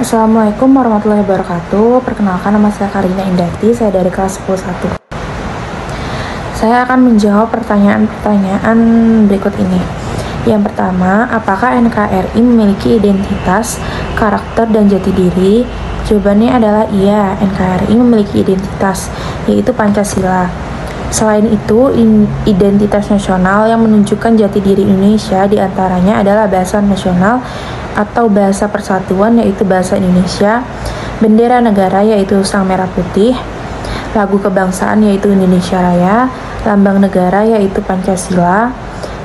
Assalamualaikum warahmatullahi wabarakatuh. Perkenalkan, nama saya Karina Indati, saya dari kelas 10-1. Saya akan menjawab pertanyaan-pertanyaan berikut ini. Yang pertama, apakah NKRI memiliki identitas, karakter, dan jati diri? Jawabannya adalah iya, NKRI memiliki identitas, yaitu Pancasila. Selain itu, identitas nasional yang menunjukkan jati diri Indonesia diantaranya adalah bahasa nasional atau bahasa persatuan, yaitu bahasa Indonesia, bendera negara yaitu sang merah putih, lagu kebangsaan yaitu Indonesia Raya, lambang negara yaitu Pancasila,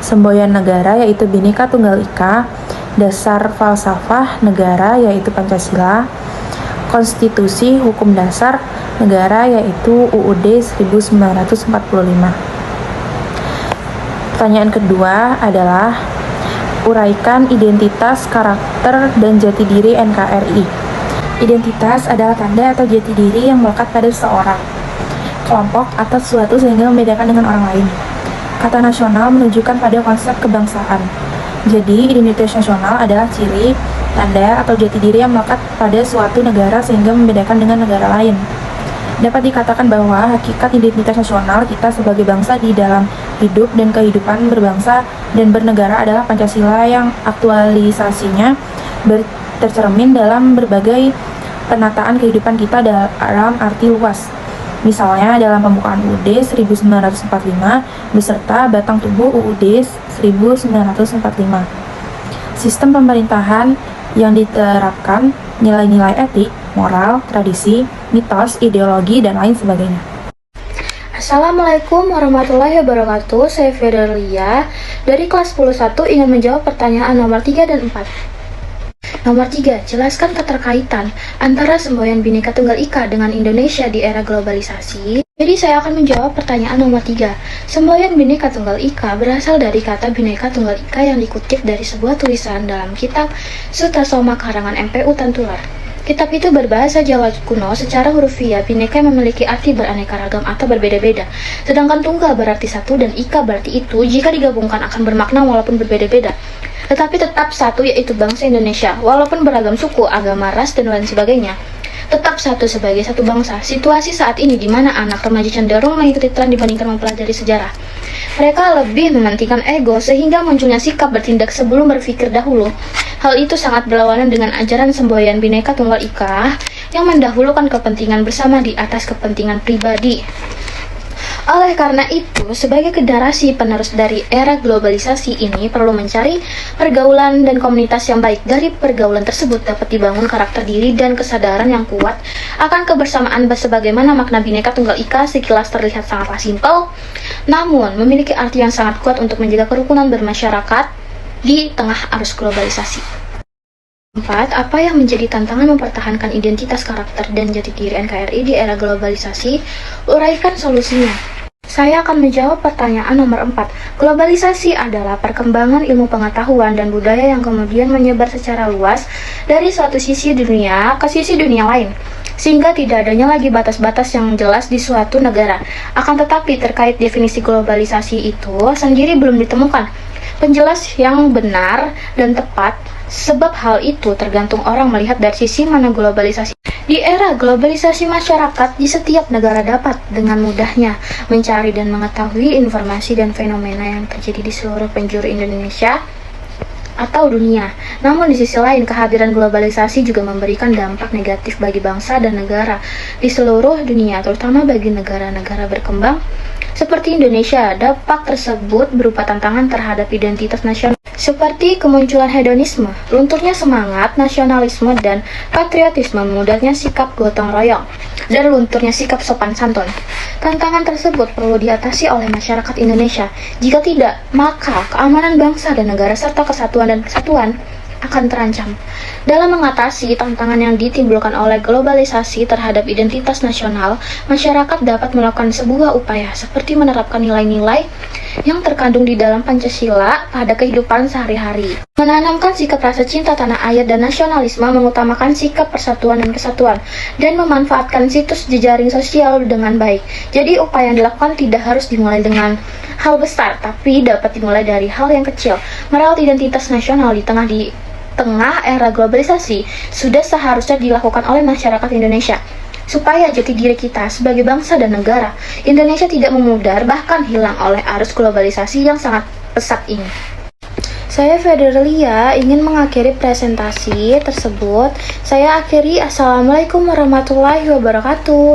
semboyan negara yaitu Bhinneka Tunggal Ika, dasar falsafah negara yaitu Pancasila, konstitusi hukum dasar negara yaitu UUD 1945. Pertanyaan kedua adalah uraikan identitas, karakter, dan jati diri NKRI. Identitas adalah tanda atau jati diri yang melekat pada seseorang, kelompok, atau sesuatu sehingga membedakan dengan orang lain. Kata nasional menunjukkan pada konsep kebangsaan. Jadi, identitas nasional adalah ciri, tanda, atau jati diri yang melekat pada suatu negara sehingga membedakan dengan negara lain. Dapat dikatakan bahwa hakikat identitas nasional kita sebagai bangsa di dalam hidup dan kehidupan berbangsa dan bernegara adalah Pancasila yang aktualisasinya tercermin dalam berbagai penataan kehidupan kita dalam arti luas. Misalnya dalam pembukaan UUD 1945 beserta batang tubuh UUD 1945. Sistem pemerintahan yang diterapkan, nilai-nilai etik, moral, tradisi, mitos, ideologi, dan lain sebagainya. Assalamualaikum warahmatullahi wabarakatuh. Saya Federlia dari kelas 10-1 ingin menjawab pertanyaan nomor 3 dan 4. Nomor 3, jelaskan keterkaitan antara semboyan Bhinneka Tunggal Ika dengan Indonesia di era globalisasi. Jadi saya akan menjawab pertanyaan nomor 3. Semboyan Bhinneka Tunggal Ika berasal dari kata Bhinneka Tunggal Ika yang dikutip dari sebuah tulisan dalam kitab Sutasoma karangan MPU Tantular. Kitab itu berbahasa Jawa kuno. Secara hurufiah, Bhinneka memiliki arti beraneka ragam atau berbeda-beda. Sedangkan tunggal berarti satu dan ika berarti itu, jika digabungkan akan bermakna walaupun berbeda-beda. Tetapi tetap satu, yaitu bangsa Indonesia. Walaupun beragam suku, agama, ras, dan lain sebagainya, tetap satu sebagai satu bangsa. Situasi saat ini di mana anak remaja cenderung mengikuti tren dibandingkan mempelajari sejarah. Mereka lebih mementingkan ego sehingga munculnya sikap bertindak sebelum berpikir dahulu. Hal itu sangat berlawanan dengan ajaran semboyan Bhinneka Tunggal Ika yang mendahulukan kepentingan bersama di atas kepentingan pribadi. Oleh karena itu, sebagai generasi penerus dari era globalisasi ini perlu mencari pergaulan dan komunitas yang baik. Dari pergaulan tersebut dapat dibangun karakter diri dan kesadaran yang kuat akan kebersamaan sebagaimana makna Bhinneka Tunggal Ika sekilas terlihat sangatlah simpel, namun memiliki arti yang sangat kuat untuk menjaga kerukunan bermasyarakat di tengah arus globalisasi. 4. Apa yang menjadi tantangan mempertahankan identitas, karakter, dan jati diri NKRI di era globalisasi? Uraikan solusinya. Saya akan menjawab pertanyaan nomor 4. Globalisasi adalah perkembangan ilmu pengetahuan dan budaya yang kemudian menyebar secara luas dari suatu sisi dunia ke sisi dunia lain, sehingga tidak adanya lagi batas-batas yang jelas di suatu negara. Akan tetapi terkait definisi globalisasi itu sendiri belum ditemukan penjelas yang benar dan tepat, sebab hal itu tergantung orang melihat dari sisi mana globalisasi. Di era globalisasi, masyarakat di setiap negara dapat dengan mudahnya mencari dan mengetahui informasi dan fenomena yang terjadi di seluruh penjuru Indonesia atau dunia. Namun di sisi lain, kehadiran globalisasi juga memberikan dampak negatif bagi bangsa dan negara di seluruh dunia, terutama bagi negara-negara berkembang seperti Indonesia. Dampak tersebut berupa tantangan terhadap identitas nasional, seperti kemunculan hedonisme, lunturnya semangat nasionalisme dan patriotisme, mudahnya sikap gotong royong, dan lunturnya sikap sopan santun. Tantangan tersebut perlu diatasi oleh masyarakat Indonesia. Jika tidak, maka keamanan bangsa dan negara serta kesatuan dan kesatuan akan terancam. Dalam mengatasi tantangan yang ditimbulkan oleh globalisasi terhadap identitas nasional, masyarakat dapat melakukan sebuah upaya seperti menerapkan nilai-nilai yang terkandung di dalam Pancasila pada kehidupan sehari-hari. Menanamkan sikap rasa cinta tanah air dan nasionalisme, mengutamakan sikap persatuan dan kesatuan, dan memanfaatkan situs jejaring sosial dengan baik. Jadi upaya yang dilakukan tidak harus dimulai dengan hal besar, tapi dapat dimulai dari hal yang kecil. Merawat identitas nasional di tengah tengah era globalisasi sudah seharusnya dilakukan oleh masyarakat Indonesia. Supaya jati diri kita sebagai bangsa dan negara Indonesia tidak memudar bahkan hilang oleh arus globalisasi yang sangat pesat ini. Saya Federlia ingin mengakhiri presentasi tersebut. Saya akhiri. Assalamualaikum warahmatullahi wabarakatuh.